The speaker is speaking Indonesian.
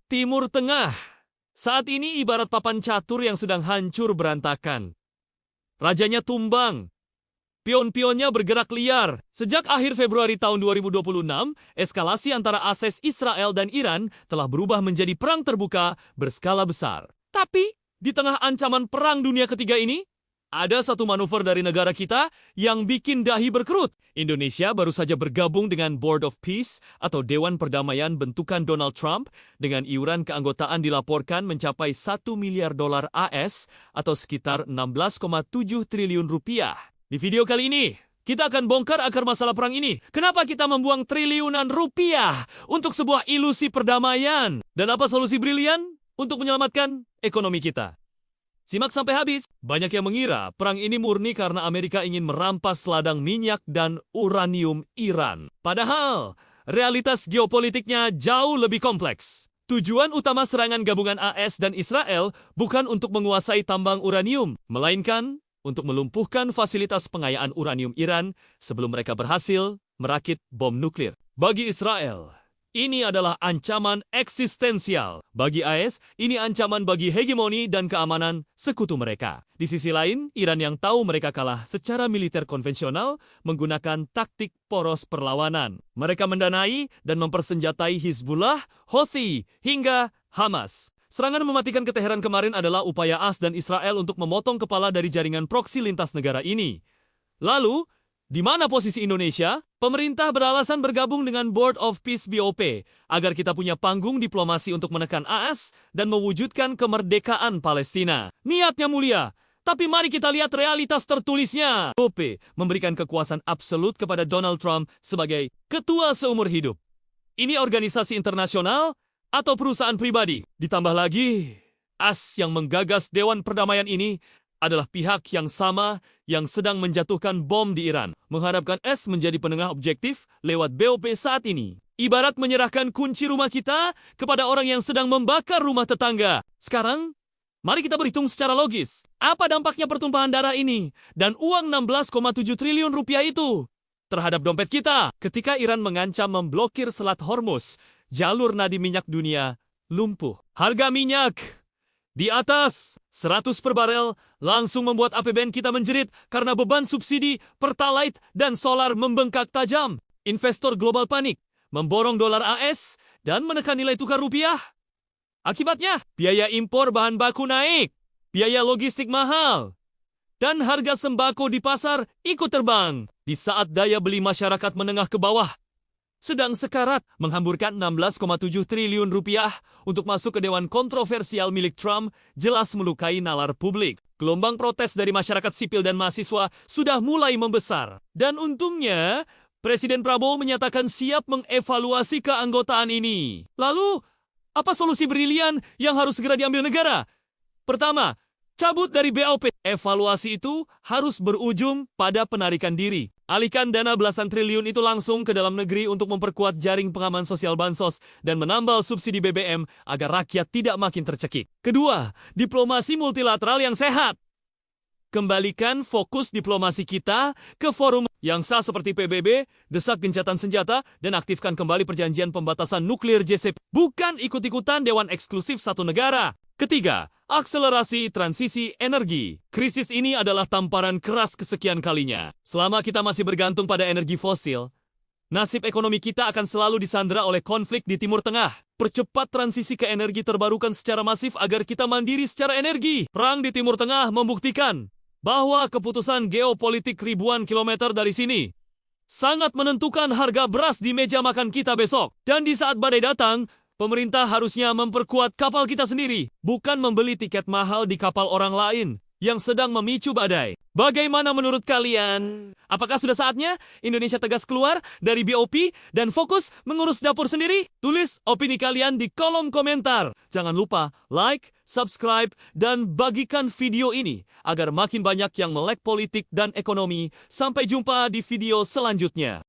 Timur Tengah saat ini ibarat papan catur yang sedang hancur berantakan. Rajanya tumbang, pion-pionnya bergerak liar. Sejak akhir Februari tahun 2026, eskalasi antara ASES Israel dan Iran telah berubah menjadi perang terbuka berskala besar. Tapi, di tengah ancaman perang dunia ketiga ini, ada satu manuver dari negara kita yang bikin dahi berkerut. Indonesia baru saja bergabung dengan Board of Peace atau Dewan Perdamaian bentukan Donald Trump dengan iuran keanggotaan dilaporkan mencapai 1 miliar dolar AS atau sekitar 16,7 triliun rupiah. Di video kali ini, kita akan bongkar akar masalah perang ini. Kenapa kita membuang triliunan rupiah untuk sebuah ilusi perdamaian? Dan apa solusi brilian untuk menyelamatkan ekonomi kita? Simak sampai habis. Banyak yang mengira perang ini murni karena Amerika ingin merampas ladang minyak dan uranium Iran. Padahal, realitas geopolitiknya jauh lebih kompleks. Tujuan utama serangan gabungan AS dan Israel bukan untuk menguasai tambang uranium, melainkan untuk melumpuhkan fasilitas pengayaan uranium Iran sebelum mereka berhasil merakit bom nuklir. Bagi Israel, ini adalah ancaman eksistensial. Bagi AS, ini ancaman bagi hegemoni dan keamanan sekutu mereka. Di sisi lain, Iran yang tahu mereka kalah secara militer konvensional menggunakan taktik poros perlawanan. Mereka mendanai dan mempersenjatai Hizbullah, Houthi, hingga Hamas. Serangan mematikan ke Teheran kemarin adalah upaya AS dan Israel untuk memotong kepala dari jaringan proksi lintas negara ini. Lalu, di mana posisi Indonesia? Pemerintah beralasan bergabung dengan Board of Peace BOP agar kita punya panggung diplomasi untuk menekan AS dan mewujudkan kemerdekaan Palestina. Niatnya mulia, tapi mari kita lihat realitas tertulisnya. BOP memberikan kekuasaan absolut kepada Donald Trump sebagai ketua seumur hidup. Ini organisasi internasional atau perusahaan pribadi? Ditambah lagi, AS yang menggagas Dewan Perdamaian ini adalah pihak yang sama yang sedang menjatuhkan bom di Iran, mengharapkan AS menjadi penengah objektif lewat BOP saat ini. Ibarat menyerahkan kunci rumah kita kepada orang yang sedang membakar rumah tetangga. Sekarang, mari kita berhitung secara logis. Apa dampaknya pertumpahan darah ini dan uang 16,7 triliun rupiah itu terhadap dompet kita? Ketika Iran mengancam memblokir Selat Hormuz, jalur nadi minyak dunia lumpuh. Harga minyak di atas 100 per barel langsung membuat APBN kita menjerit karena beban subsidi Pertalite dan solar membengkak tajam. Investor global panik, memborong dolar AS dan menekan nilai tukar rupiah. Akibatnya, biaya impor bahan baku naik, biaya logistik mahal, dan harga sembako di pasar ikut terbang. Di saat daya beli masyarakat menengah ke bawah sedang sekarat menghamburkan 16,7 triliun rupiah untuk masuk ke dewan kontroversial milik Trump jelas melukai nalar publik. Gelombang protes dari masyarakat sipil dan mahasiswa sudah mulai membesar. Dan untungnya, Presiden Prabowo menyatakan siap mengevaluasi keanggotaan ini. Lalu, apa solusi brilian yang harus segera diambil negara? Pertama, cabut dari BOP. Evaluasi itu harus berujung pada penarikan diri. Alihkan dana belasan triliun itu langsung ke dalam negeri untuk memperkuat jaring pengaman sosial bansos dan menambal subsidi BBM agar rakyat tidak makin tercekik. Kedua, diplomasi multilateral yang sehat. Kembalikan fokus diplomasi kita ke forum yang sah seperti PBB, desak gencatan senjata, dan aktifkan kembali perjanjian pembatasan nuklir JCPOA. Bukan ikut-ikutan dewan eksklusif satu negara. Ketiga, akselerasi transisi energi. Krisis ini adalah tamparan keras kesekian kalinya. Selama kita masih bergantung pada energi fosil, nasib ekonomi kita akan selalu disandera oleh konflik di Timur Tengah. Percepat transisi ke energi terbarukan secara masif agar kita mandiri secara energi. Perang di Timur Tengah membuktikan bahwa keputusan geopolitik ribuan kilometer dari sini sangat menentukan harga beras di meja makan kita besok. Dan di saat badai datang, pemerintah harusnya memperkuat kapal kita sendiri, bukan membeli tiket mahal di kapal orang lain yang sedang memicu badai. Bagaimana menurut kalian? Apakah sudah saatnya Indonesia tegas keluar dari BOP dan fokus mengurus dapur sendiri? Tulis opini kalian di kolom komentar. Jangan lupa like, subscribe, dan bagikan video ini agar makin banyak yang melek politik dan ekonomi. Sampai jumpa di video selanjutnya.